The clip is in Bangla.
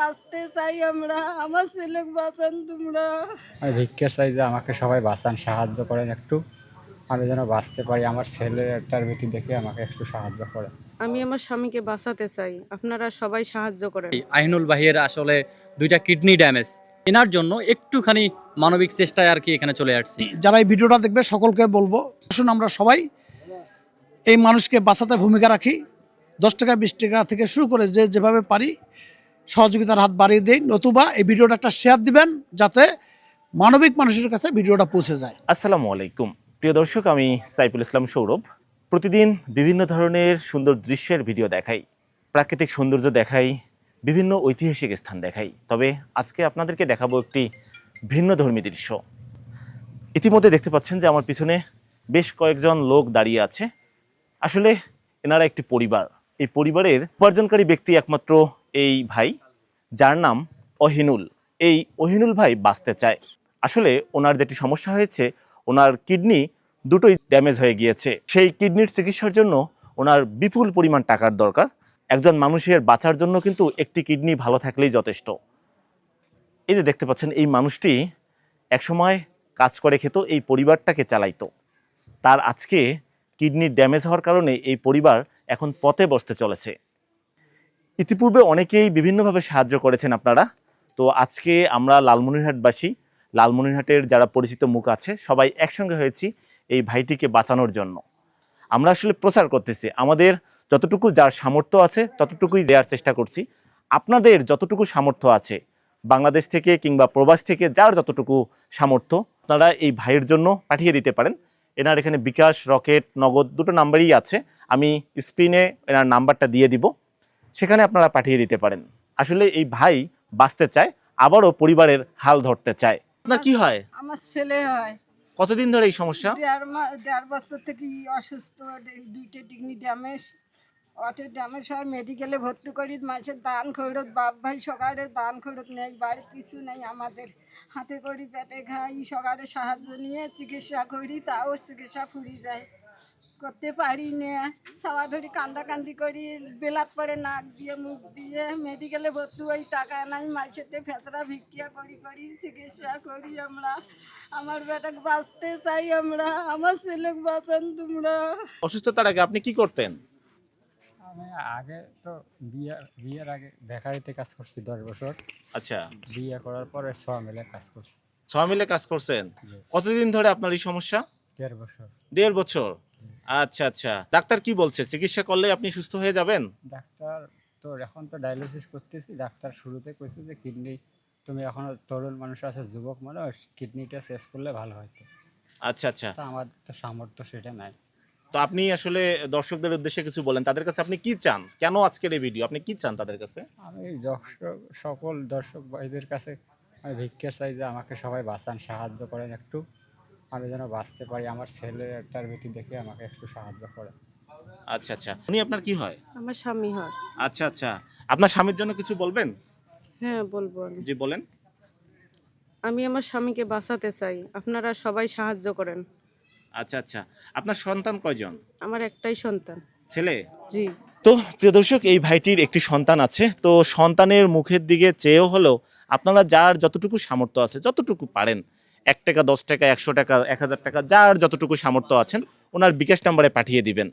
বাঁচতে চাই আমরা, আমার ছেলেকে বাঁচান তোমরা। আমি ভিক্ষা চাই যে আমাকে সবাই বাঁচান, সাহায্য করেন একটু, আমি যেন বাঁচতে পারি। আমার ছেলেটার বেটি দেখে আমাকে একটু সাহায্য করেন। আমি আমার স্বামীকে বাঁচাতে চাই, আপনারা সবাই সাহায্য করেন। আহিনুল ভাইয়ের আসলে দুইটা কিডনি ড্যামেজ, এনার জন্য একটুখানি মানবিক চেষ্টায় আর কি এখানে চলে আসছি। যারা এই ভিডিওটা দেখবে সকলকে বলবো, আসুন আমরা সবাই এই মানুষকে বাঁচাতে ভূমিকা রাখি। 10 টাকা 20 টাকা থেকে শুরু করে যে যেভাবে পারি সহযোগিতার হাত বাড়িয়ে দেই, নতুবা এই ভিডিওটা একটা শেয়ার দিবেন যাতে মানবিক মানুষের কাছে ভিডিওটা পৌঁছে যায়। আসসালামু আলাইকুম প্রিয় দর্শক, আমি সাইফুল ইসলাম সৌরভ। প্রতিদিন বিভিন্ন ধরনের সুন্দর দৃশ্যের ভিডিও দেখাই, প্রাকৃতিক সৌন্দর্য দেখাই, বিভিন্ন ঐতিহাসিক স্থান দেখাই। তবে আজকে আপনাদেরকে দেখাবো একটি ভিন্ন ধর্মী দৃশ্য। ইতিমধ্যে দেখতে পাচ্ছেন যে আমার পিছনে বেশ কয়েকজন লোক দাঁড়িয়ে আছে। আসলে এনারা একটি পরিবার। এই পরিবারের উপার্জনকারী ব্যক্তি একমাত্র এই ভাই, যার নাম অহিনুল। এই অহিনুল ভাই বাঁচতে চায়। আসলে ওনার যেটি সমস্যা হয়েছে, ওনার কিডনি দুটোই ড্যামেজ হয়ে গিয়েছে। সেই কিডনির চিকিৎসার জন্য ওনার বিপুল পরিমাণ টাকার দরকার। একজন মানুষের বাঁচার জন্য কিন্তু একটি কিডনি ভালো থাকলেই যথেষ্ট। এই যে দেখতে পাচ্ছেন, এই মানুষটি একসময় কাজ করে খেত, এই পরিবারটাকে চালাইতো। তার আজকে কিডনি ড্যামেজ হওয়ার কারণে এই পরিবার এখন পথে বসতে চলেছে। ইতিপূর্বে অনেকেই বিভিন্নভাবে সাহায্য করেছেন আপনারা। তো আজকে আমরা লালমনিরহাটবাসী, লালমনিরহাটের যারা পরিচিত মুখ আছে, সবাই একসঙ্গে হয়েছি এই ভাইটিকে বাঁচানোর জন্য। আমরা আসলে প্রচার করতেছি, আমাদের যতটুকু যার সামর্থ্য আছে ততটুকুই দেওয়ার চেষ্টা করছি। আপনাদের যতটুকু সামর্থ্য আছে, বাংলাদেশ থেকে কিংবা প্রবাস থেকে যার যতটুকু সামর্থ্য, আপনারা এই ভাইয়ের জন্য পাঠিয়ে দিতে পারেন। এনার এখানে বিকাশ, রকেট, নগদ দুটো নাম্বারই আছে। আমি স্ক্রিনে এনার নাম্বারটা দিয়ে দিব, সেখানে আপনারা পাঠিয়ে দিতে পারেন। আসলে এই ভাই বাঁচতে চায়, আবারও পরিবারের হাল ধরতে চায়। আপনার কি হয়? আমার ছেলে হয়। কতদিন ধরে এই সমস্যা? 1.5 বছর থেকে অসুস্থ, দুইটা কিডনি ড্যামেজ। অটের ড্যামেজ হয়, মেডিকেলে ভর্তি করি, মাসের দান খৈরত, বাপ ভাই সকালে দান খৈরত নেই, বাড়ির কিছু নেই আমাদের, হাতে করি পেটে খাই, সকালে সাহায্য নিয়ে চিকিৎসা করি, তাও চিকিৎসা ফুরি যায়, করতে পারি না। সবা ধরি কান্দাকান্দি করি, বেলাত পরে নাক দিয়ে মুখ দিয়ে, মেডিকেলে ভর্তি হই, টাকা নাই, মাইসেতে ফেতরা ভিক্ষা করি করি চিকিৎসা করি আমরা। আমার বেটাকে বাঁচতে চাই আমরা, আমার ছেলেকে বাঁচান তোমরা। অসুস্থতার আগে আপনি কি করতেন? আমি আগে তো বিয়ের আগে বেকারিতে কাজ করছি 10 বছর। আচ্ছা, বিয়ে করার পরে সব মিলে কাজ করছি। সবাই মিলে কাজ করছেন। জি। কতদিন ধরে আপনার এই সমস্যা? 1.5 বছর। 1.5 বছর। আচ্ছা আচ্ছা, ডাক্তার কি বলছে? চিকিৎসা করলে আপনি সুস্থ হয়ে যাবেন? ডাক্তার তো এখন তো ডায়ালিসিস করতেছি। ডাক্তার শুরুতে কইছে যে কিডনি, তুমি এখনো তরুণ মানুষ আছে, যুবক মানুষ, কিডনিটা শেষ করলে ভালো হতো। আচ্ছা আচ্ছা, তা আমার তো সামর্থ্য সেটা নাই। তো আপনি আসলে দর্শকদের উদ্দেশ্যে কিছু বলেন, তাদের কাছে আপনি কি চান? কেন আজকের এই ভিডিও, আপনি কি চান তাদের কাছে? আমি সকল দর্শক ভাইদের কাছে আমি ভিক্ষা চাই যে আমাকে সবাই বাঁচান, সাহায্য করেন একটু, আমি যেন বাঁচতে পারি। আমার ছেলেটার বেটি দেখে আমাকে একটু সাহায্য করেন। আচ্ছা আচ্ছা, উনি আপনার কি হয়? আমার স্বামী হয়। আচ্ছা আচ্ছা, আপনার স্বামীর জন্য কিছু বলবেন? হ্যাঁ, বলবো আমি। জি বলেন। আমি আমার স্বামীকে বাঁচাতে চাই, আপনারা সবাই সাহায্য করেন। আচ্ছা আচ্ছা, আপনার সন্তান কয়জন? আমার একটাই সন্তান। ছেলে? জি। তো প্রিয় দর্শক, এই ভাইটির একটি সন্তান আছে। তো সন্তানের মুখের দিকে চেয়েও হলেও আপনারা যার যতটুকু সামর্থ্য আছে, যতটুকু পারেন, 1 টাকা, 10 টাকা, 100 টাকা, 1000 টাকা, যার যতটুকু সামর্থ্য আছেন, ওনার বিকাশ নাম্বারে পাঠিয়ে দিবেন।